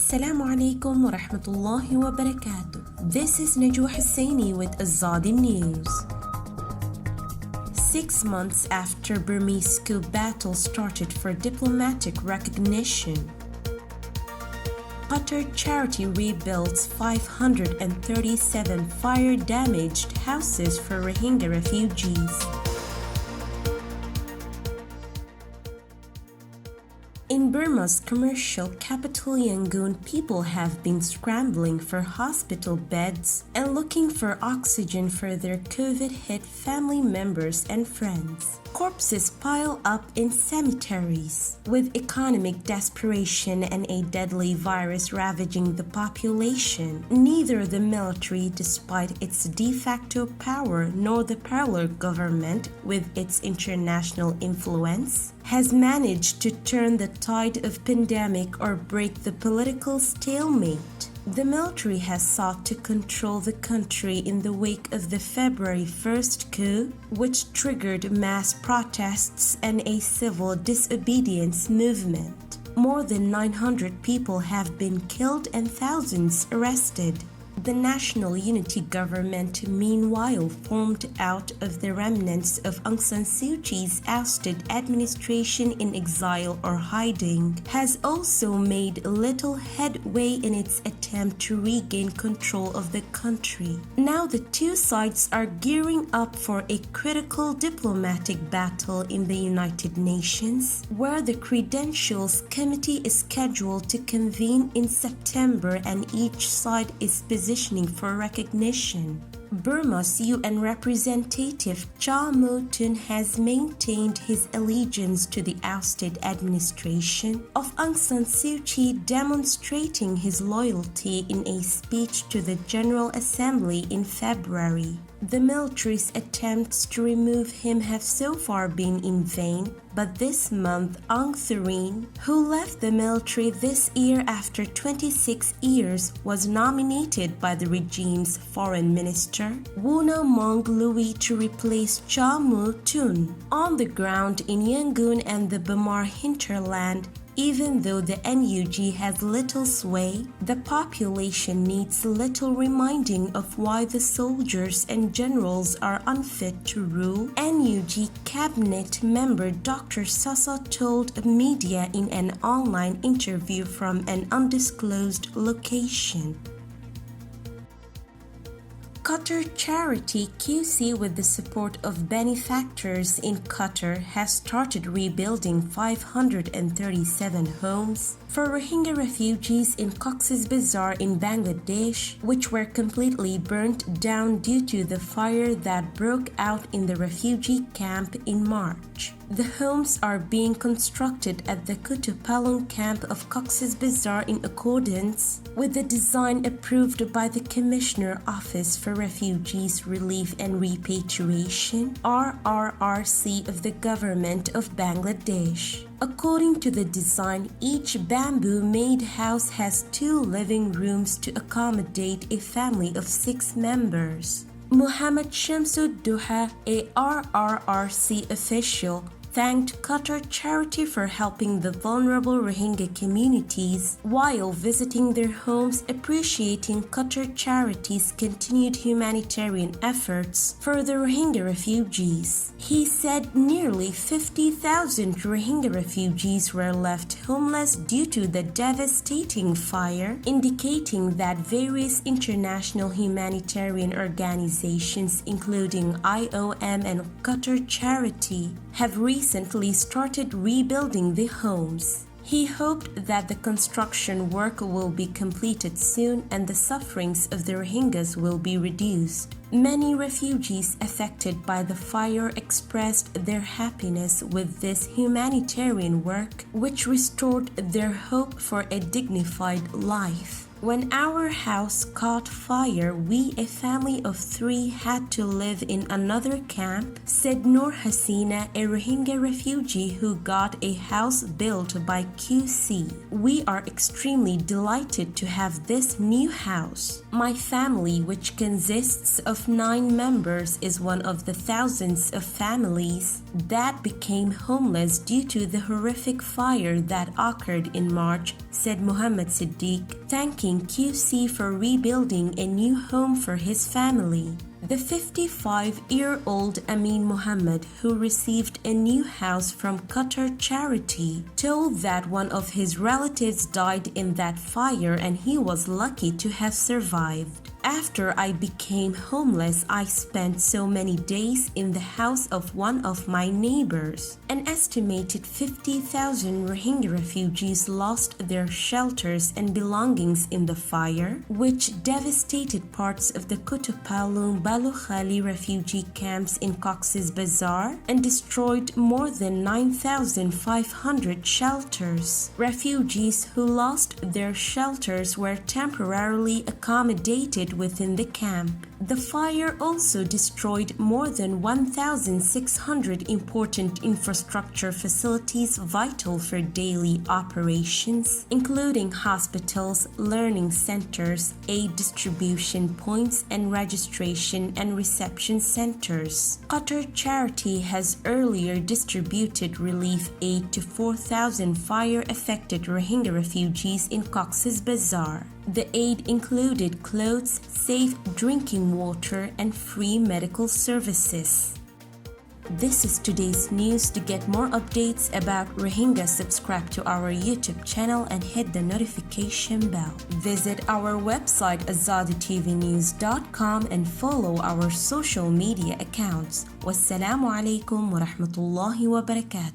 Assalamu alaikum wa rahmatullahi wa barakatuh. This is Najwa Hussaini with Azadi News. 6 months after Burmese coup battle started for diplomatic recognition, Qatar Charity rebuilds 537 fire-damaged houses for Rohingya refugees. In Burma's commercial capital Yangon, people have been scrambling for hospital beds and looking for oxygen for their COVID-hit family members and friends. Corpses pile up in cemeteries. With economic desperation and a deadly virus ravaging the population, neither the military, despite its de facto power, nor the parallel government, with its international influence, has managed to turn the tide of pandemic or break the political stalemate. The military has sought to control the country in the wake of the February 1st coup, which triggered mass protests and a civil disobedience movement. More than 900 people have been killed and thousands arrested. The National Unity Government, meanwhile, formed out of the remnants of Aung San Suu Kyi's ousted administration in exile or hiding, has also made little headway in its attempt to regain control of the country. Now the two sides are gearing up for a critical diplomatic battle in the United Nations, where the Credentials Committee is scheduled to convene in September and each side is positioning for recognition. Burma's UN representative Cha Mo-tun has maintained his allegiance to the ousted administration of Aung San Suu Kyi, demonstrating his loyalty in a speech to the General Assembly in February. The military's attempts to remove him have so far been in vain, but this month Aung Thurin, who left the military this year after 26 years, was nominated by the regime's foreign minister, Wuna Maung Louis, to replace Cha Mo-tun. On the ground in Yangon and the Bamar hinterland, even though the NUG has little sway, the population needs little reminding of why the soldiers and generals are unfit to rule. NUG cabinet member Dr. Sasa told media in an online interview from an undisclosed location. Qatar Charity QC, with the support of benefactors in Qatar, has started rebuilding 537 homes for Rohingya refugees in Cox's Bazar in Bangladesh, which were completely burnt down due to the fire that broke out in the refugee camp in March. The homes are being constructed at the Kutupalong camp of Cox's Bazar in accordance with the design approved by the Commissioner Office for Refugees Relief and Repatriation (RRRC) of the Government of Bangladesh. According to the design, each bamboo-made house has 2 living rooms to accommodate a family of 6 members. Muhammad Shamsud Duha, a RRRC official, thanked Qatar Charity for helping the vulnerable Rohingya communities while visiting their homes, appreciating Qatar Charity's continued humanitarian efforts for the Rohingya refugees. He said nearly 50,000 Rohingya refugees were left homeless due to the devastating fire, indicating that various international humanitarian organizations, including IOM and Qatar Charity, have recently started rebuilding the homes. He hoped that the construction work will be completed soon and the sufferings of the Rohingyas will be reduced. Many refugees affected by the fire expressed their happiness with this humanitarian work, which restored their hope for a dignified life. When our house caught fire, we, a family of 3, had to live in another camp, said Noor Hasina, a Rohingya refugee who got a house built by QC. We are extremely delighted to have this new house. My family, which consists of 9 members, is one of the thousands of families that became homeless due to the horrific fire that occurred in March, said Muhammad Siddiq, thanking QC for rebuilding a new home for his family. The 55-year-old Amin Muhammad, who received a new house from Qatar Charity, told that one of his relatives died in that fire and he was lucky to have survived. After I became homeless, I spent so many days in the house of one of my neighbors. An estimated 50,000 Rohingya refugees lost their shelters and belongings in the fire, which devastated parts of the Kutupalung Balukhali refugee camps in Cox's Bazar and destroyed more than 9,500 shelters. Refugees who lost their shelters were temporarily accommodated within the camp. The fire also destroyed more than 1,600 important infrastructure facilities vital for daily operations, including hospitals, learning centers, aid distribution points, and registration and reception centers. Qatar Charity has earlier distributed relief aid to 4,000 fire-affected Rohingya refugees in Cox's Bazar. The aid included clothes, safe drinking water, and free medical services. This is today's news. To get more updates about Rohingya, subscribe to our YouTube channel and hit the notification bell. Visit our website azaditvnews.com and follow our social media accounts. Wassalamu alaikum wa rahmatullahi wa barakatuh.